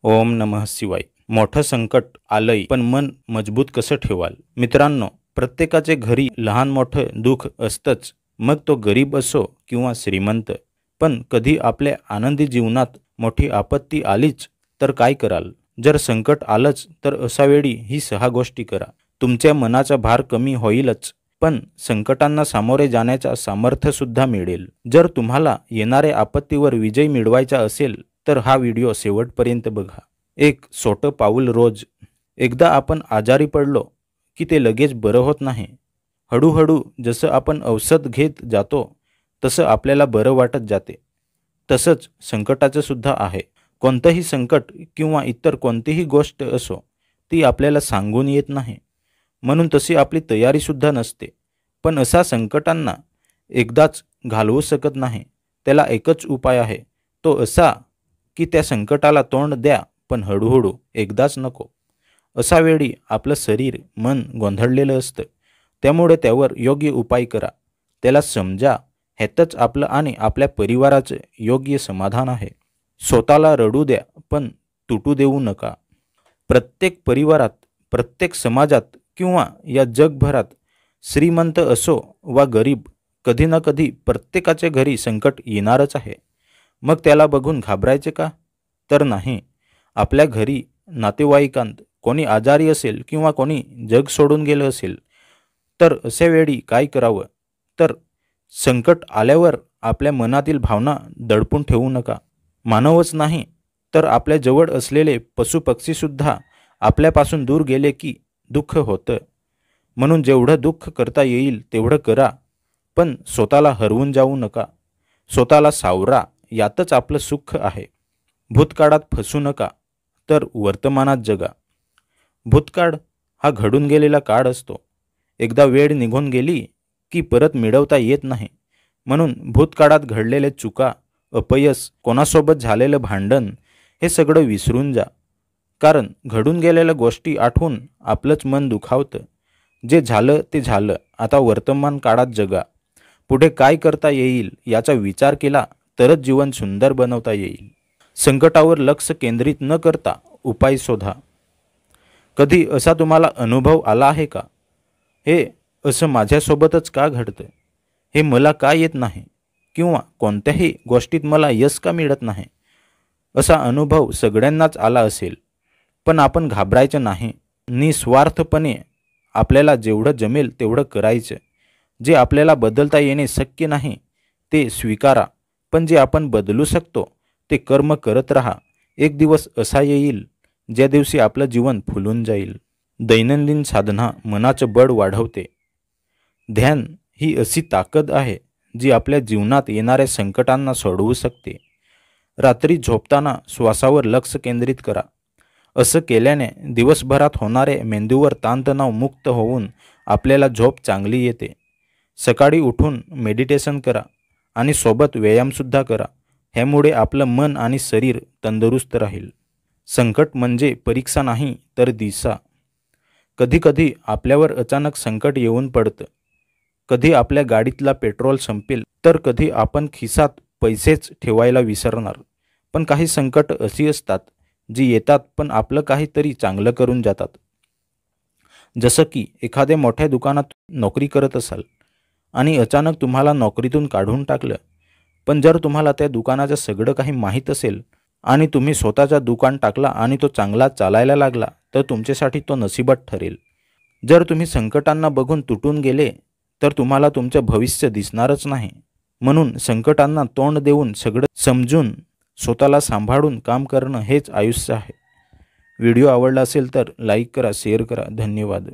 ओम नमः शिवाय। मोठं संकट आलंय पण मन मजबूत कसं ठेवाल? मित्रांनो, प्रत्येकाचे घरी लहान मोठं दुःख असतंच, मग तो गरीब असो किंवा श्रीमंत। पण कधी आपल्या आनंदी जीवनात मोठी आपत्ती आलीच तर काय कराल? जर संकट आलंच तर अशा वेळी ही 6 गोष्टी करा। तुमच्या मनाचा भार कमी होईलच, पण संकटांना सामोरे जाण्याचा सामर्थ्य सुद्धा मिळेल। जर तुम्हाला येणाऱ्या आपत्तीवर विजय मिळवायचा असेल तर हा व्हिडिओ शेवटपर्यंत बघा। एक छोटं पाऊल रोज। एकदा आपण आजारी पडलो की ते लगेच बरं होत नाही। हळूहळू जसं आपण औषध घेत जातो तसं आपल्याला बरं वाटत जाते। तसंच संकटाचं सुद्धा आहे। कोणतंही संकट किंवा इतर कोणतीही गोष्ट असो, ती आपल्याला सांगून येत नाही, म्हणून तशी आपली तयारी सुद्धा नसते। पण अशा संकटांना एकदाच घालवू शकत नाही। त्याला एकच उपाय आहे, तो असा की त्या संकटाला तोंड द्या, पण हळूहळू, एकदाच नको। अशा वेळी आपलं शरीर मन गोंधळलेलं असतं, त्यामुळे त्यावर योग्य उपाय करा। त्याला समजा, ह्यातच आपलं आणि आपल्या परिवाराचं योग्य समाधान आहे। स्वतःला रडू द्या, पण तुटू देऊ नका। प्रत्येक परिवारात, प्रत्येक समाजात किंवा या जगभरात, श्रीमंत असो वा गरीब, कधी ना कधी प्रत्येकाच्या घरी संकट येणारच आहे। मग त्याला बघून घाबरायचे का? तर नाही। आपल्या घरी नातेवाईकांत कोणी आजारी असेल किंवा कोणी जग सोडून गेलं असेल तर अशा वेळी काय करावं? तर संकट आल्यावर आपल्या मनातील भावना दडपून ठेवू नका। मानवच नाही तर आपल्या जवळ असलेले पशुपक्षीसुद्धा आपल्यापासून दूर गेले की दुःख होतं। म्हणून जेवढं दुःख करता येईल तेवढं करा, पण स्वतःला हरवून जाऊ नका। स्वतःला सावरा, यातच आपलं सुख आहे। भूतकाळात फसू नका, तर वर्तमानात जगा। भूतकाळ हा घडून गेलेला काळ असतो। एकदा वेळ निघून गेली की परत मिळवता येत नाही। म्हणून भूतकाळात घडलेले चुका, अपयश, कोणासोबत झालेलं भांडण हे सगळं विसरून जा। कारण घडून गेलेल्या गोष्टी आठवून आपलंच मन दुखावतं। जे झालं ते झालं, आता वर्तमान काळात जगा। पुढे काय करता येईल याचा विचार केला तरच जीवन सुंदर बनवता येईल। संकटावर लक्ष केंद्रित न करता उपाय शोधा। कधी असा तुम्हाला अनुभव आला आहे का? हे असं माझ्यासोबतच का घडतं? हे मला का येत नाही? किंवा कोणत्याही गोष्टीत मला यश का मिळत नाही? असा अनुभव सगळ्यांनाच आला असेल, पण आपण घाबरायचं नाही। निस्वार्थपणे आपल्याला जेवढं जमेल तेवढं करायचं। जे आपल्याला बदलता येणे शक्य नाही ते स्वीकारा, पण जे आपण बदलू शकतो ते कर्म करत राहा। एक दिवस असा येईल ज्या दिवशी आपलं जीवन फुलून जाईल। दैनंदिन साधना मनाचं बळ वाढवते। ध्यान ही अशी ताकद आहे जी आपल्या जीवनात येणाऱ्या संकटांना सोडवू शकते। रात्री झोपताना श्वासावर लक्ष केंद्रित करा। असं केल्याने दिवसभरात होणारे मेंदूवर ताणतणाव मुक्त होऊन आपल्याला झोप चांगली येते। सकाळी उठून मेडिटेशन करा आणि सोबत व्यायामसुद्धा करा। ह्यामुळे आपलं मन आणि शरीर तंदुरुस्त राहील। संकट म्हणजे परीक्षा नाही तर दिशा। कधीकधी आपल्यावर अचानक संकट येऊन पडतं। कधी आपल्या गाडीतला पेट्रोल संपेल, तर कधी आपण खिशात पैसेच ठेवायला विसरणार। पण काही संकट अशी असतात जी येतात पण आपलं काहीतरी चांगलं करून जातात। जसं की एखाद्या मोठ्या दुकानात नोकरी करत असाल आणि अचानक तुम्हाला नोकरीतून काढून टाकलं, पण जर तुम्हाला त्या दुकानाचं सगळं काही माहीत असेल आणि तुम्ही स्वतःचा दुकान टाकला आणि तो चांगला चालायला लागला, तर तुमच्यासाठी तो नशिबात ठरेल। जर तुम्ही संकटांना बघून तुटून गेले तर तुम्हाला तुमचं भविष्य दिसणारच नाही। म्हणून संकटांना तोंड देऊन, सगळं समजून, स्वतःला सांभाळून काम करणं हेच आयुष्य आहे। व्हिडिओ आवडला असेल तर लाईक करा, शेअर करा। धन्यवाद।